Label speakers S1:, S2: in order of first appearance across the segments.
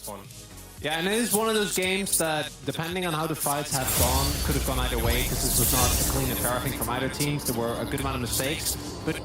S1: Fun.
S2: Yeah, and it is one of those games that, depending on how the fights have gone, could have gone either way, because this was not a clean and fair thing from either teams. There were a good amount of mistakes, but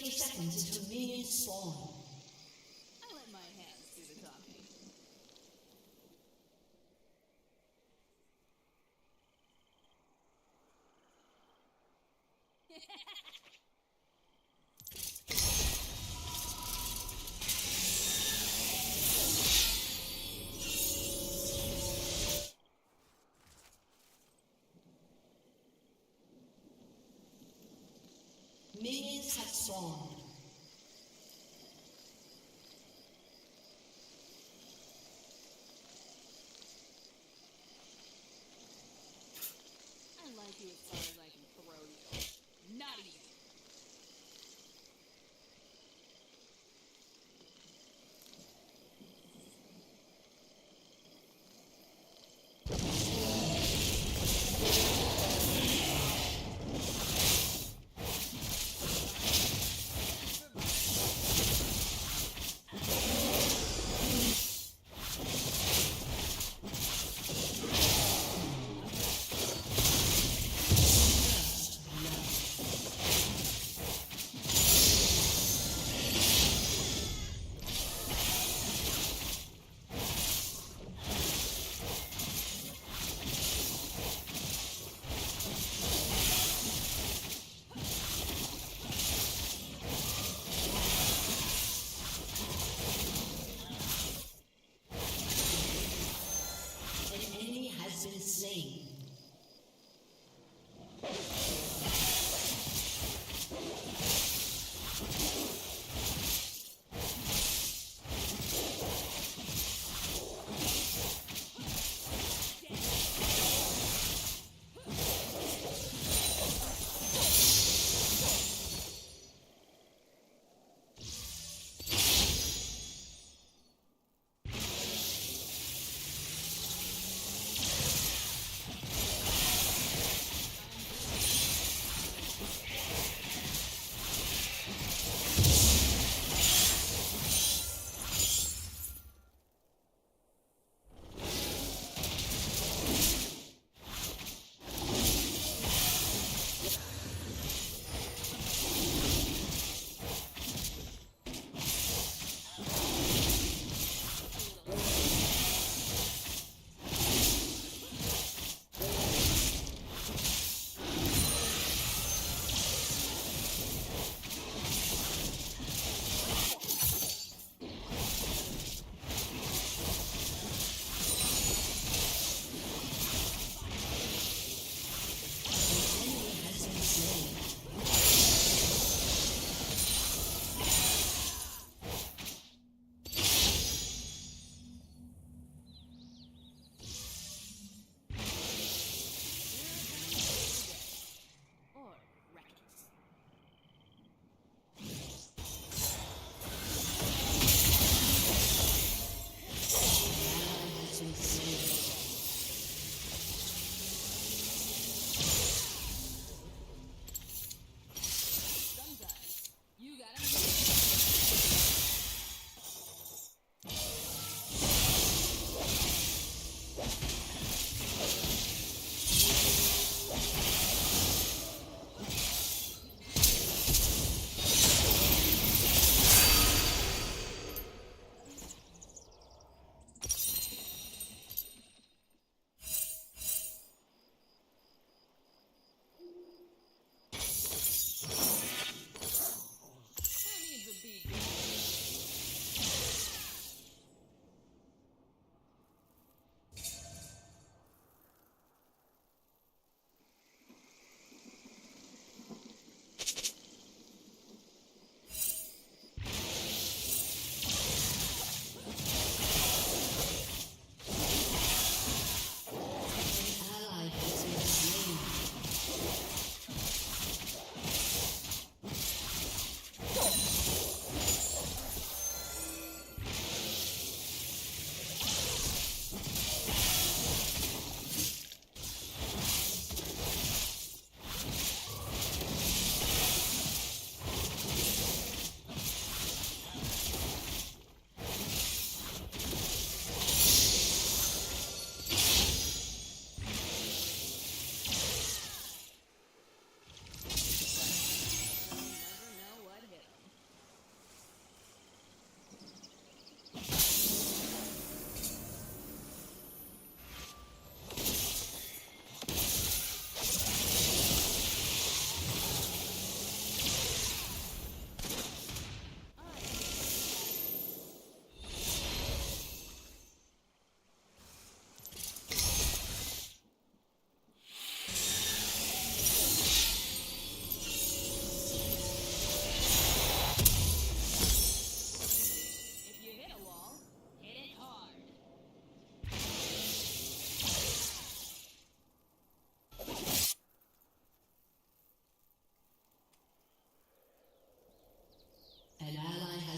S3: Seconds until minions spawn.
S4: I let my hands do the talking.
S3: Minions have spawned.
S4: I like you as far as I can throw you. Not easy.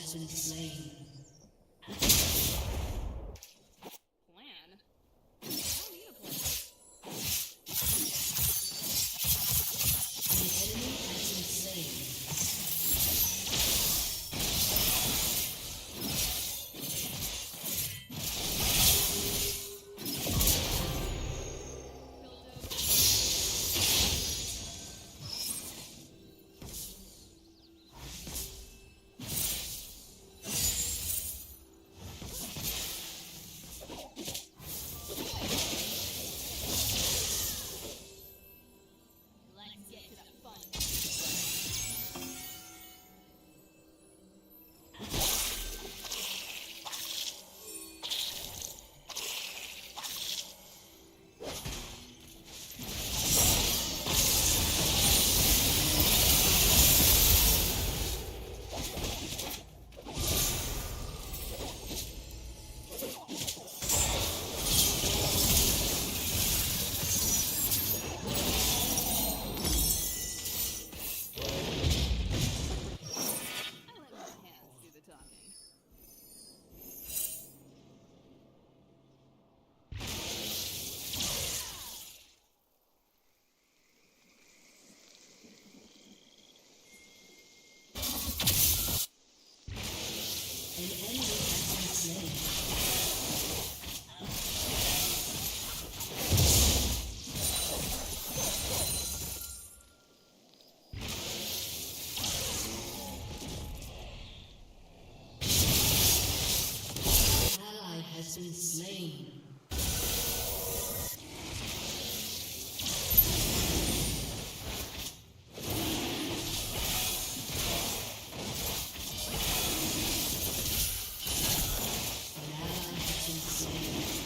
S3: has been slain.
S4: Plan? I don't need a plan.
S3: An enemy has been slain.
S4: Let's get to the fun. I let my hands do the talking.
S3: An enemy has been slain. An ally has been slain. An ally has been slain.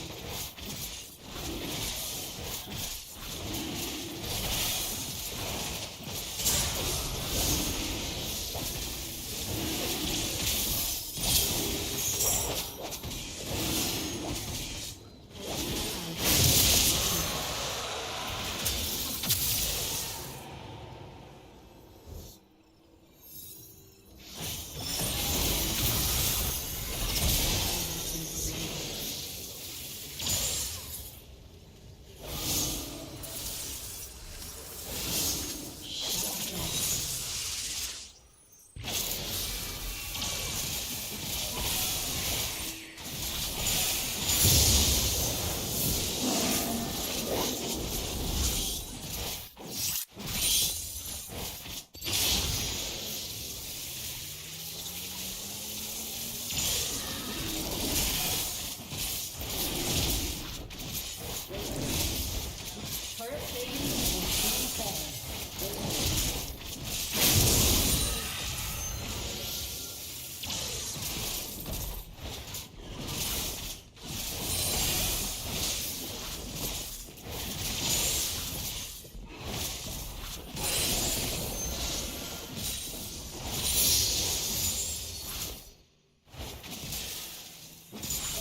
S3: Turret plating will soon fall.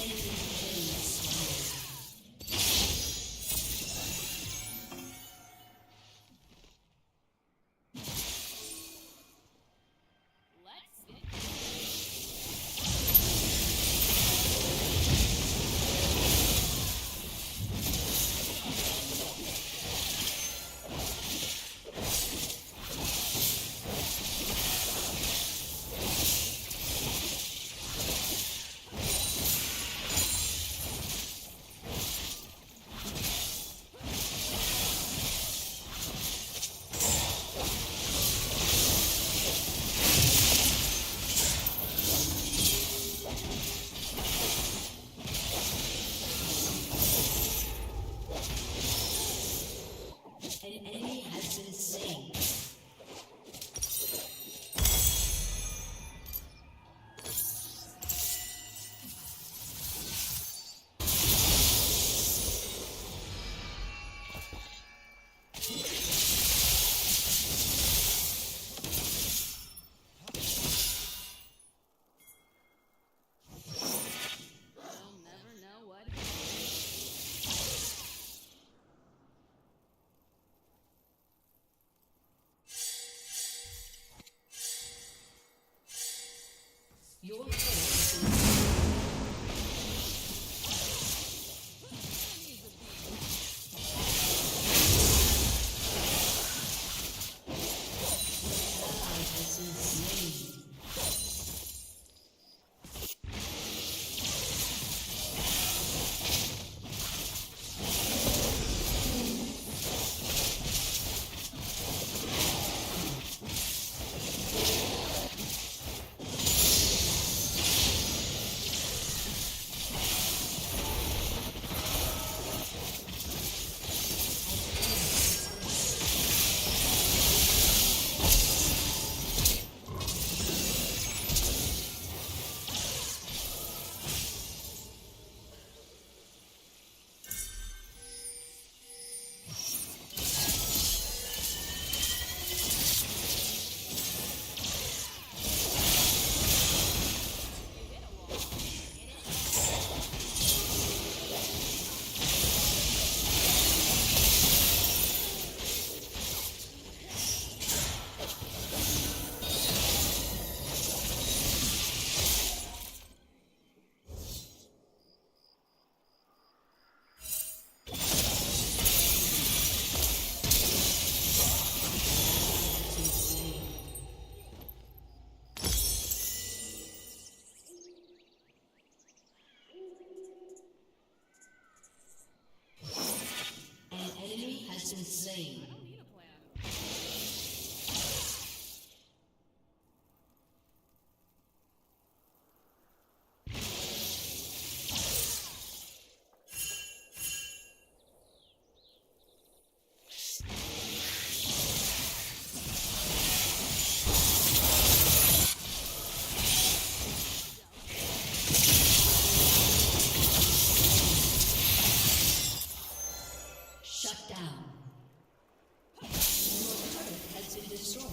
S3: Enemy killing spree.
S4: Let's get
S3: An enemy has been slain.
S4: You'll never know what.
S3: been slain.
S4: I don't need a plan.
S3: Shut down. Your turret has been destroyed.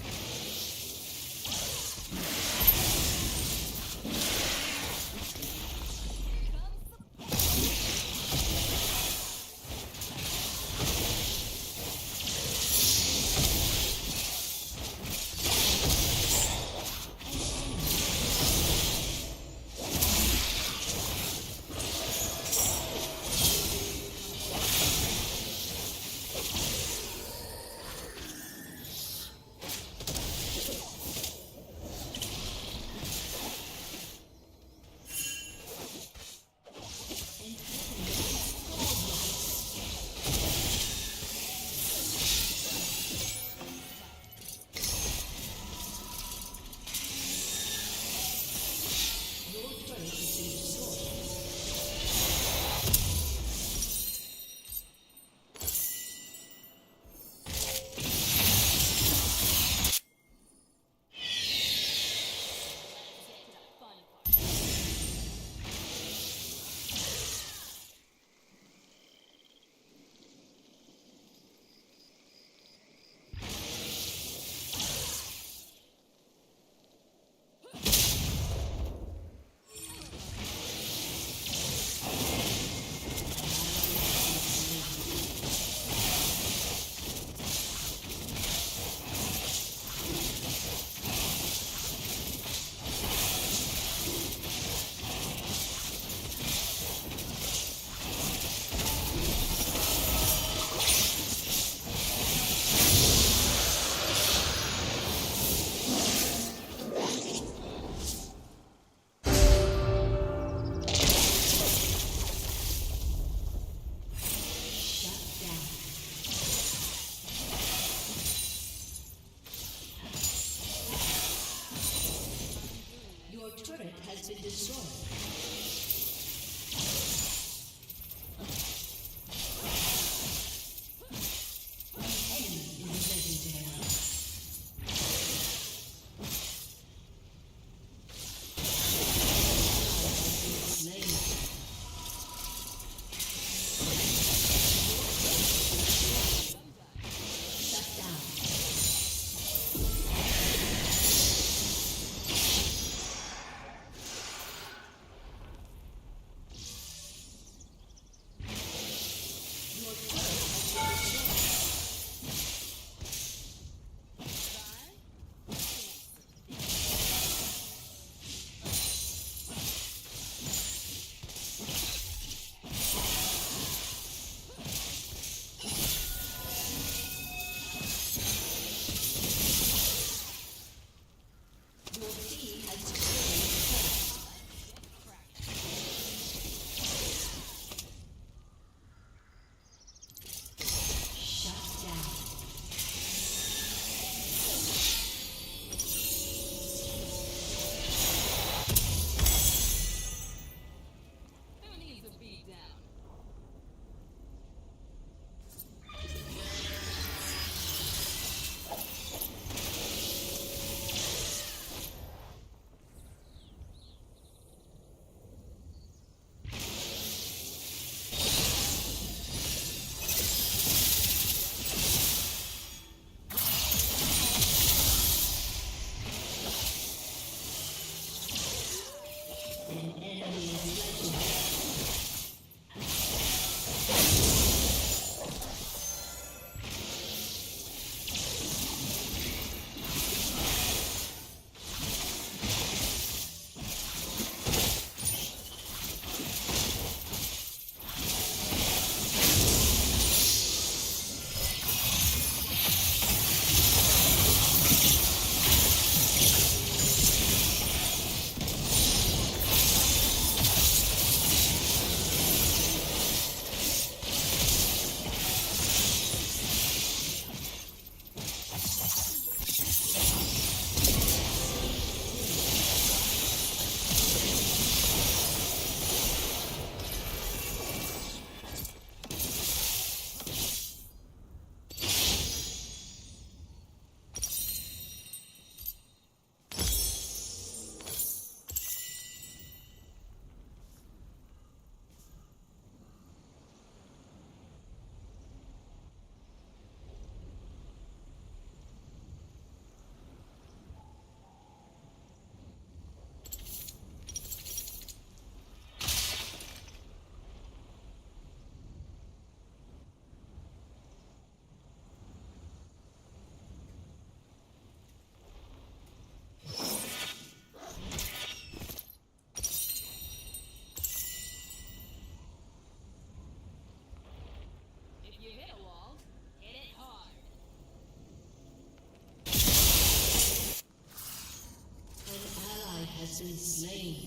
S3: has been slain.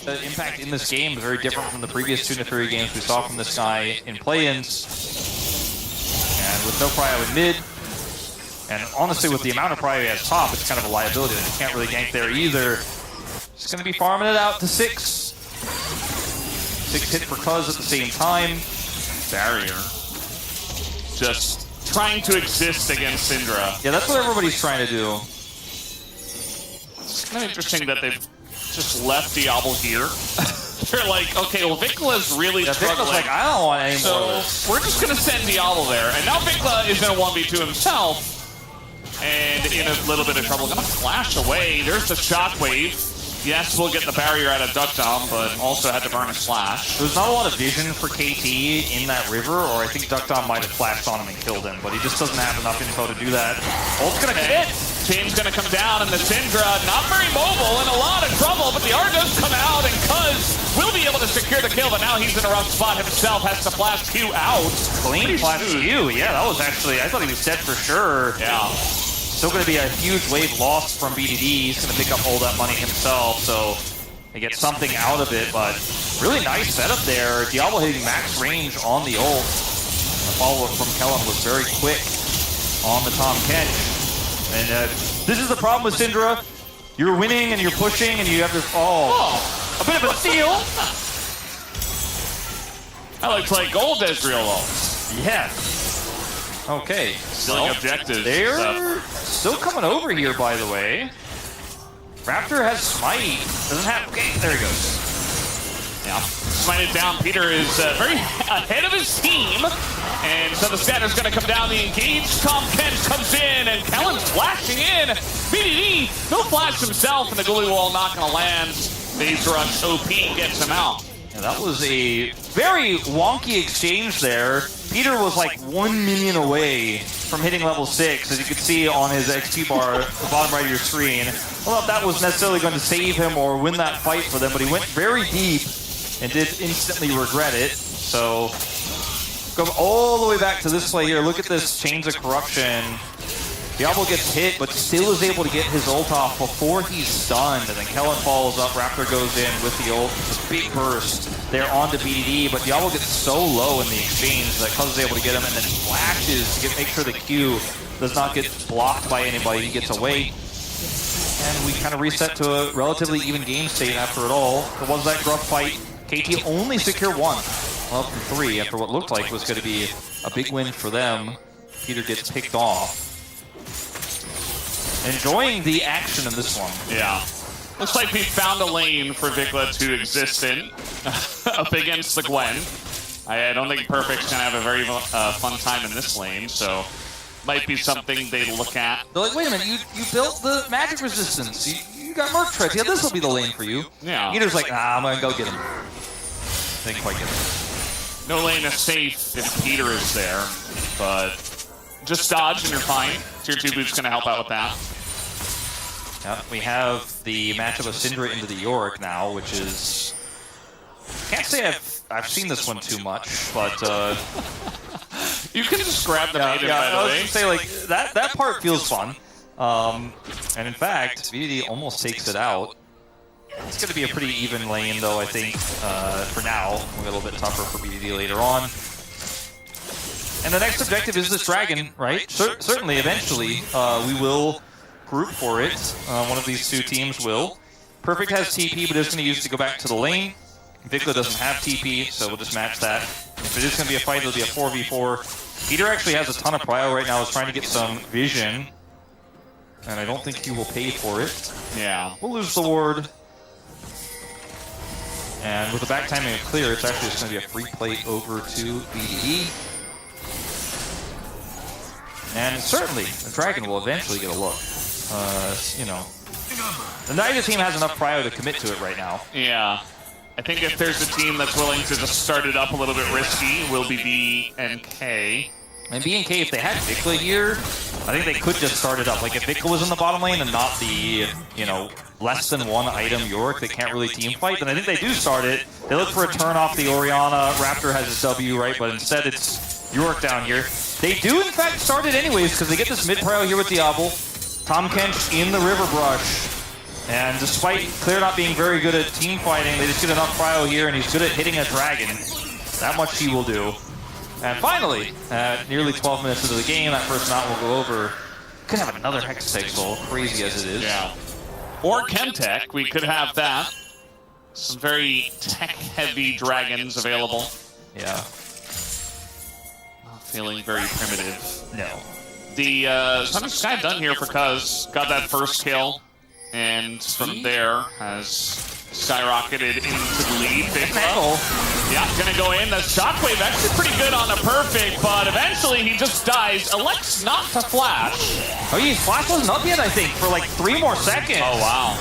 S1: The impact in this game is very different from the previous 2 Nathuri games we saw from this guy in play-ins. And with no prio in mid, and honestly with the amount of prio he has top, it's kind of a liability. He can't really gank there either. Just going to be farming it out to 6. 6 hit for Cuz at the same time.
S5: Barrier. Just trying to exist against Syndra.
S1: Yeah, that's what everybody's trying to do.
S5: It's kind of interesting that they've just left Diablo here. They're like, okay, well, Vicla's really struggling.
S1: Vicla's like, I don't want any more of this.
S5: So we're just going to send Diablo there. And now Vicla is in a 1v2 himself. And in a little bit of trouble. Gonna flash away. There's the shockwave. Yes, we'll get the barrier out of Duck Dom, but also had to burn a slash.
S1: There's not a lot of vision for KT in that river, or I think Duck Dom might have flashed on him and killed him, but he just doesn't have enough info to do that. Ult's gonna hit!
S5: Chain's gonna come down, and the Syndra not very mobile, in a lot of trouble, but the R does come out, and Cuz will be able to secure the kill, but now he's in a rough spot himself, has to flash Q out.
S1: Clean flash Q, yeah, that was actually, I thought he was dead for sure.
S5: Yeah.
S1: Still going to be a huge wave lost from BDD. He's going to pick up all that money himself, so they get something out of it, but really nice setup there. Diablo hitting max range on the ult. The follow-up from Kellen was very quick on the Tom Kench. And this is the problem with Syndra. You're winning and you're pushing and you have this, a bit of a steal.
S5: I like to play gold Ezreal ults.
S1: Yeah. Okay.
S5: Stealing objectives.
S1: They're still coming over here, by the way. Raptor has Smite. Doesn't have... Okay, there he goes.
S5: Yeah. Smited down. Peter is very ahead of his team. And so the scatter's going to come down the engage. Tom Kent comes in, and Kellen's flashing in. BDD, no flash himself, and the goalie wall not going to land. Phase rush OP gets him out.
S1: Yeah, that was a very wonky exchange there. Peter was like 1 million away from hitting level 6, as you could see on his XP bar at the bottom right of your screen. I don't know if that was necessarily going to save him or win that fight for them, but he went very deep and did instantly regret it. So, go all the way back to this play here. Look at this Chains of Corruption. Diablo gets hit, but still is able to get his ult off before he's stunned. And then Kellen follows up, Raptor goes in with the ult. This big burst there onto BDD, but Diablo gets so low in the exchange that Cuz is able to get him and then flashes to make sure the Q does not get blocked by anybody. He gets away. And we kind of reset to a relatively even game state after it all. It was that gruff fight. KT only secure 1 of the 3 after what looked like was going to be a big win for them. Peter gets picked off. Enjoying the action in this one.
S5: Yeah. Looks like we found a lane for Vicla to exist in up against the Gwen. I don't think Perfect's going to have a very fun time in this lane, so might be something they look at.
S1: They're like, wait a minute, you built the magic resistance. You got Merc Treads. Yeah, this will be the lane for you.
S5: Yeah.
S1: Peter's like, I'm going to go get him. Didn't quite get him.
S5: No lane is safe if Peter is there, but just dodge and you're fine. Tier 2 boot's going to help out with that.
S1: Yeah, we have the matchup of Syndra into the Yorick now, which is... Can't say I've seen this one too much, but...
S5: You can just grab the maiden, by the way.
S1: I was going to say, like, that part feels fun. And in fact, VDD almost takes it out. It's going to be a pretty even lane, though, I think, for now. We'll get a little bit tougher for BDD later on. And the next objective is this dragon, right? Certainly, eventually, we will group for it. One of these two teams will. Perfect has TP, but is going to use it to go back to the lane. Vicla doesn't have TP, so we'll just match that. If it is going to be a fight, it'll be a 4v4. Peter actually has a ton of prio right now. He's trying to get some vision. and I don't think he will pay for it.
S5: Yeah.
S1: We'll lose the ward. And with the back timing of clear, it's actually just going to be a free plate over to BDE. And certainly, the Dragon will eventually get a look. You know, the Nida team has enough prio to commit to it right now.
S5: Yeah. I think if there's a team that's willing to just start it up a little bit risky, will be B and K.
S1: And B and K, if they had Vikla here, I think they could just start it up. Like if Vikla was in the bottom lane and not the, you know, less than one item Yorick that can't really team fight, then I think they do start it. They look for a turn off the Orianna. Raptor has his W, right? But instead it's Yorick down here. They do in fact start it anyways because they get this mid prio here with Diablo. Tom Kench in the River Brush. And despite Clear not being very good at team fighting, they just get enough prio here and he's good at hitting a dragon. That much he will do. And finally, at nearly 12 minutes into the game, that first mount will go over. Could have another Hextech goal, crazy as it is.
S5: Yeah. Or Chemtech, we could have that. Some very tech-heavy dragons available.
S1: Yeah.
S5: Feeling very primitive.
S1: No.
S5: The Son of Sky done here for Cuz. Got that first kill. And from there has skyrocketed into the lead. Big level. Yeah, gonna go in. The shockwave actually pretty good on a perfect, but eventually he just dies. Elects not to flash.
S1: Oh, yeah, flash wasn't up yet, I think, for like 3 more seconds.
S5: Oh, wow.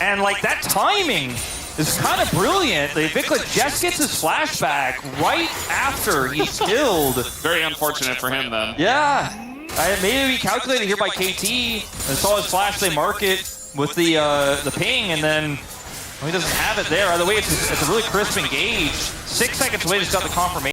S1: And like that timing is kind of brilliant. The Vikla just gets his flashback right after he's killed.
S5: Very unfortunate for him then.
S1: Yeah. Maybe calculated here by KT and saw his flash, they mark it with the ping, and then well, he doesn't have it there. Either way, it's a really crisp engage. 6 seconds away, just got the confirmation.